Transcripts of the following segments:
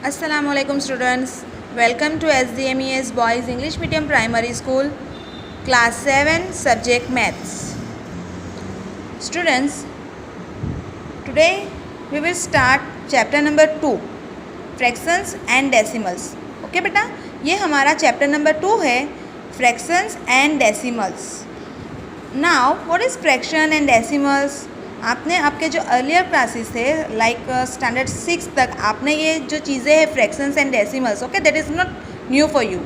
Assalamualaikum students, welcome to SDMES Boys English Medium Primary School, Class 7, Subject Maths. Students, today we will start chapter number 2, Fractions and Decimals. Okay बेटा, ये हमारा chapter number 2 है, Fractions and Decimals. Now, what is fraction and decimals? आपने आपके जो earlier classes थे like standard 6 तक आपने ये जो चीज़ें हैं fractions and decimals, okay, that is not new for you.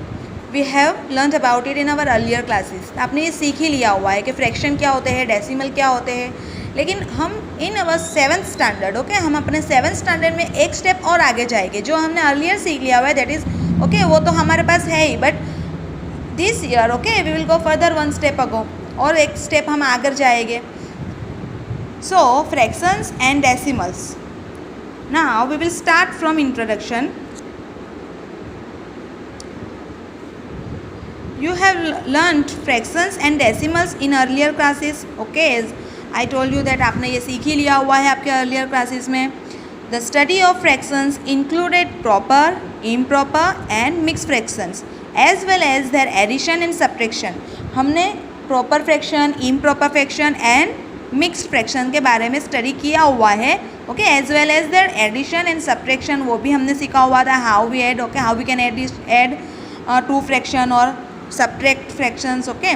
We have learn about it in our earlier classes. आपने ये सीख ही लिया हुआ है कि फ्रैक्शन क्या होते हैं, डेसिमल क्या होते हैं. लेकिन हम in our 7th standard, okay, हम अपने 7th स्टैंडर्ड में एक स्टेप और आगे जाएंगे. जो हमने अर्लियर सीख लिया हुआ है दैट इज़ ओके, वो तो हमारे पास है ही, but this year okay we will go further one step ago, और एक स्टेप हम आगे जाएंगे. So, fractions and decimals. Now we will start from introduction. You have learnt fractions and decimals in earlier classes. Okay, as I told you that आपने ये सीख ही लिया हुआ है आपके earlier classes में. The study of fractions included proper, improper and mixed fractions as well as their addition and subtraction. हमने proper fraction, improper fraction and mixed fraction के बारे में स्टडी किया हुआ है. Okay, as well as there addition and subtraction, वो भी हमने सीखा हुआ था. How we add, okay, how we can add two fraction और subtract fractions. Okay,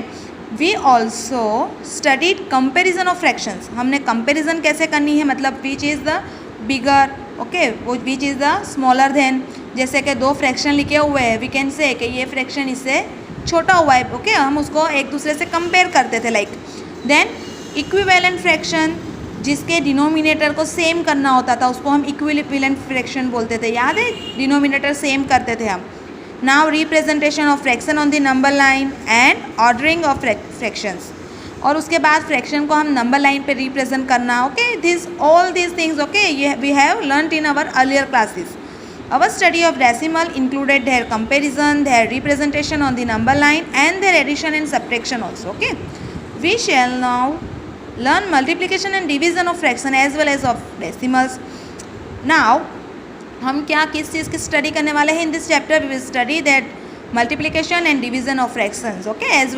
we also studied comparison of fractions. हमने कंपेरिजन कैसे करनी है, मतलब which is the bigger, okay, which is the smaller then. जैसे कि दो फ्रैक्शन लिखे हुए हैं, वी कैन से कि ये फ्रैक्शन इससे छोटा हुआ है. ओके, हम उसको एक दूसरे से कंपेयर करते थे. लाइक देन इक्विवेलेंट फ्रैक्शन, जिसके डिनोमिनेटर को सेम करना होता था उसको हम इक्विवेलेंट फ्रैक्शन बोलते थे. याद है, डिनोमिनेटर सेम करते थे हम. Now representation of fraction on the number line and ordering of fractions, और उसके बाद फ्रैक्शन को हम नंबर लाइन पे रिप्रेजेंट करना. Okay, this all this things okay ये we have learned in our earlier classes. Our study of decimal included their comparison, their representation on the number line and their addition and subtraction also. Okay, we shall now learn multiplication and division of fraction as well as of decimals. Now हम क्या किस चीज़ की study करने वाले हैं in this chapter. We will study that multiplication and division of fractions, okay, as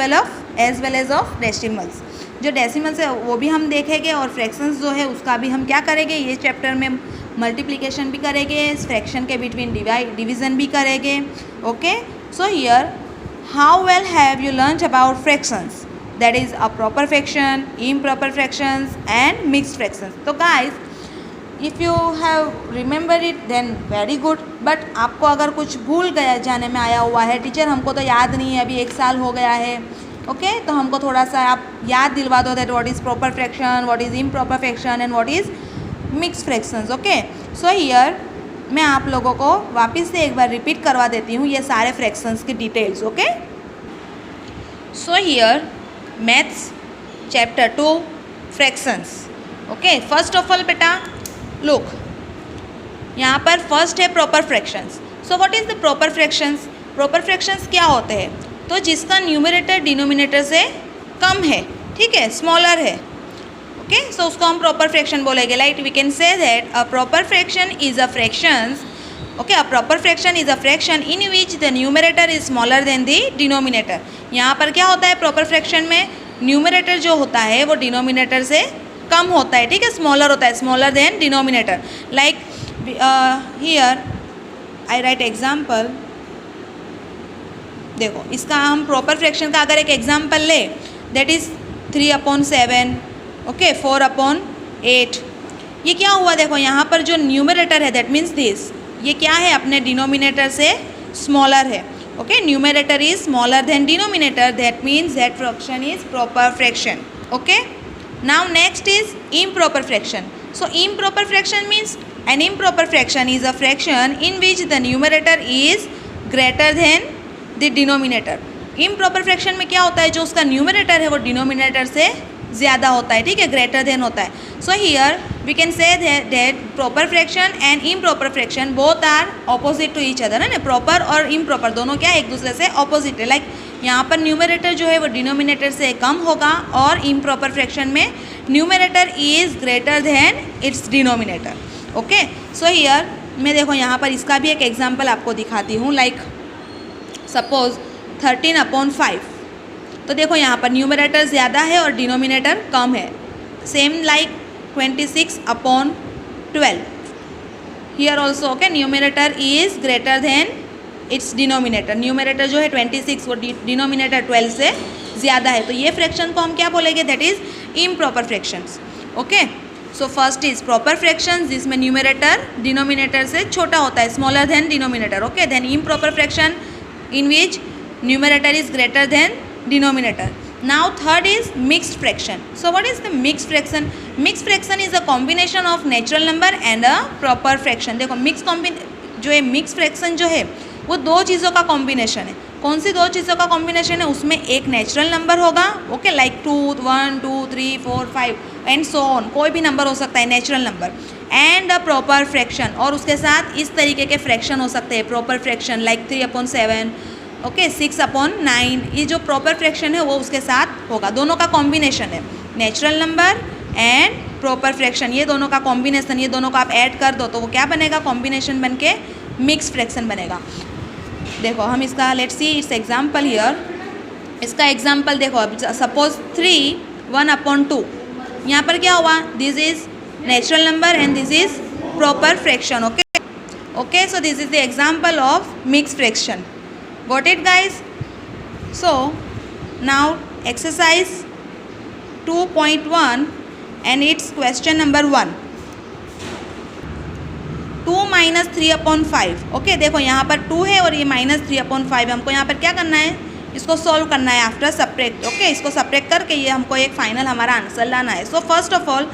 well as of decimals. जो decimals है वो भी हम देखेंगे, और फ्रैक्शंस जो है उसका भी हम क्या करेंगे, ये चैप्टर में मल्टीप्लिकेशन भी करेंगे, फ्रैक्शन के बिटवीन डिवीजन भी करेंगे. Okay, so here how well have you learn about fractions, that is a proper fraction, improper fractions and mixed fractions. तो guys, if you have remembered it then very good, but आपको अगर कुछ भूल गया जाने में आया हुआ है, टीचर हमको तो याद नहीं है, अभी 1 साल हो गया है, ओके, तो हमको थोड़ा सा आप याद दिलवा दो that what is proper fraction, what is improper fraction and what is mixed fractions. Okay, so here मैं आप लोगों को वापस से एक बार रिपीट करवा देती हूँ ये सारे फ्रैक्शंस की details. Okay, so here maths chapter 2 fractions. Okay, first of all बेटा लुक, यहाँ पर फर्स्ट है proper fractions. So what is the proper fractions. Proper fractions क्या होते हैं, तो जिसका न्यूमरेटर डिनोमिनेटर से कम है, ठीक है, स्मॉलर है. ओके, सो उसको हम प्रॉपर फ्रैक्शन बोलेंगे. Like we can say that a proper fraction is a fractions. Okay, a proper fraction is a fraction in which the numerator is smaller than the denominator. यहाँ पर क्या होता है, proper fraction में numerator जो होता है वो डिनोमिनेटर से कम होता है, ठीक है, स्मॉलर होता है, smaller than denominator. Like here I right example. देखो, इसका हम प्रॉपर फ्रैक्शन का अगर एक एग्जाम्पल ले दैट इज़ 3/7, ओके, 4/8. ये क्या हुआ, देखो यहाँ पर जो न्यूमरेटर है दैट मीन्स दिस, ये क्या है, अपने डिनोमिनेटर से स्मॉलर है. Okay, numerator is smaller than denominator, that means that fraction is proper fraction. Okay, now next is improper fraction. So improper fraction means an improper fraction is a fraction in which the numerator is greater than the denominator. Improper fraction में क्या होता है, जो उसका numerator है वो denominator से ज़्यादा होता है, ठीक है, ग्रेटर देन होता है. So here we can say that proper fraction and improper fraction both are opposite to each other, है ना. प्रॉपर और इम्प्रॉपर दोनों क्या एक दूसरे से ऑपोजिट है. लाइक यहाँ पर न्यूमरेटर जो है वो डिनोमिनेटर से कम होगा, और इम्प्रॉपर फ्रैक्शन में numerator is greater then it's denominator. Okay, so here मैं देखो यहाँ पर इसका भी एक एग्जाम्पल आपको दिखाती हूँ, लाइक सपोज 13/5। तो देखो यहाँ पर न्यूमरेटर ज़्यादा है और डिनोमिनेटर कम है। Same like 26/12 here also, okay, numerator is greater than it's denominator. Numerator जो है 26, वो डिनोमिनेटर 12 से ज़्यादा है। तो ये फ्रैक्शन को हम क्या बोलेंगे, that is improper fractions. Okay, so first is proper fraction जिसमें न्यूमरेटर डिनोमिनेटर से छोटा होता है, smaller than denominator. Okay, then improper fraction in which numerator is greater than denominator. Now third is mixed fraction. So what is the mixed fraction? Mixed fraction is a combination of natural number and a proper fraction. देखो जो है mix fraction जो है वो दो चीज़ों का combination है. कौन सी दो चीज़ों का कॉम्बिनेशन है? उसमें एक नेचुरल नंबर होगा, okay, like 2, 1, 2, 3, 4, 5 and so on, कोई भी नंबर हो सकता है natural number, and a proper fraction, और उसके साथ इस तरीके के फ्रैक्शन हो सकते हैं प्रॉपर फ्रैक्शन लाइक 3/7, ओके, 6/9. ये जो प्रॉपर फ्रैक्शन है वो उसके साथ होगा. दोनों का कॉम्बिनेशन है, natural number and proper fraction, ये दोनों का कॉम्बिनेशन, ये दोनों का आप ऐड कर दो तो वो क्या बनेगा, कॉम्बिनेशन बन के मिक्स फ्रैक्शन बनेगा. देखो हम इसका let's see it's example here. इसका एग्जाम्पल देखो, अब सपोज 3 1/2. यहाँ पर क्या हुआ, this is natural number and this is proper fraction. Okay okay, so this is the example of mix fraction. Got it guys? So now exercise 2.1 and it's question number 1. 2 - 3/5. Okay, देखो यहाँ पर 2 है और ये -3/5. हमको यहाँ पर क्या करना है, इसको सॉल्व करना है आफ्टर सब्ट्रैक्ट. ओके, इसको सब्ट्रैक्ट करके ये हमको एक फाइनल हमारा आंसर लाना है. So first of all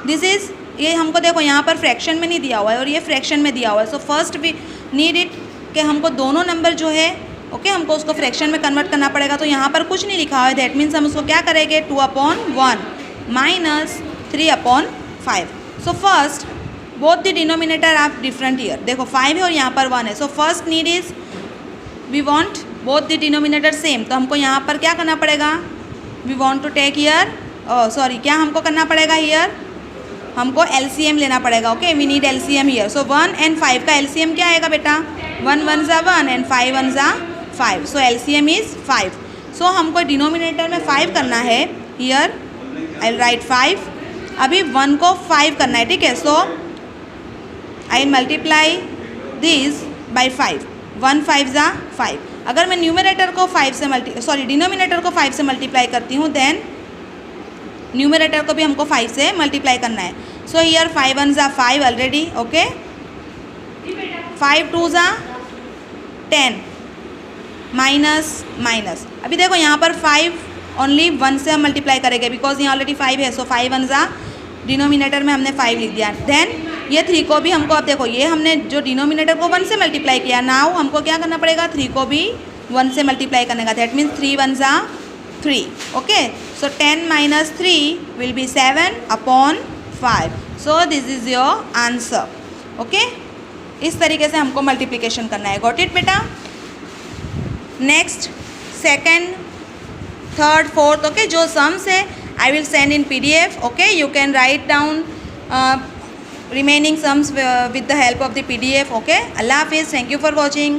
this is, ये हमको देखो यहाँ पर फ्रैक्शन में नहीं दिया हुआ है और ये फ्रैक्शन में दिया हुआ है. So first we need it कि हमको दोनों नंबर जो है, ओके, हमको उसको फ्रैक्शन में कन्वर्ट करना पड़ेगा. तो यहाँ पर कुछ नहीं लिखा हुआ है, दैट मीन्स हम उसको क्या करेंगे, 2/1 - 3/5. So first both the denominator are different here. देखो 5 है और यहाँ पर 1 है. So first need is we want both the denominator same. तो हमको यहाँ पर क्या करना पड़ेगा, we want to take here, sorry, क्या हमको करना पड़ेगा हियर, हमको LCM लेना पड़ेगा. Okay, we need LCM here. So 1 and 5 का LCM क्या आएगा बेटा, 1 1 * 1 and 5 1 * 5. So LCM is 5. सो हमको डिनोमिनेटर में 5 करना है. Here I will write 5. अभी 1 को 5 करना है, ठीक है. सो आई मल्टीप्लाई दिस बाय 5. 1 5 * 5. अगर मैं न्यूमरेटर को 5 से डिनोमिनेटर को 5 से मल्टीप्लाई करती हूँ, देन न्यूमरेटर को भी हमको 5 से मल्टीप्लाई करना है. So here 5 1 * 5 already. Okay, 5 2 * 10 minus. अभी देखो यहाँ पर 5 ओनली 1 से हम मल्टीप्लाई करेंगे बिकॉज यहाँ ऑलरेडी 5 है. सो 5 1 * डिनोमिनेटर में हमने 5 लिख दिया. देन ये 3 को भी हमको, अब देखो ये हमने जो डिनोमिनेटर को 1 से मल्टीप्लाई किया, नाउ हमको क्या करना पड़ेगा, 3 को भी 1 से मल्टीप्लाई करने का. That means 3 1 * 3. Okay, so 10 - 3 will be 7/5. So this is your answer. Okay, इस तरीके से हमको मल्टीप्लिकेशन करना है. गॉट इट बेटा? Next second, third, fourth, okay, जो सम्स है I will send in PDF. Okay, you can write down remaining sums with the help of the PDF. Okay, Allah Hafiz. Thank you for watching.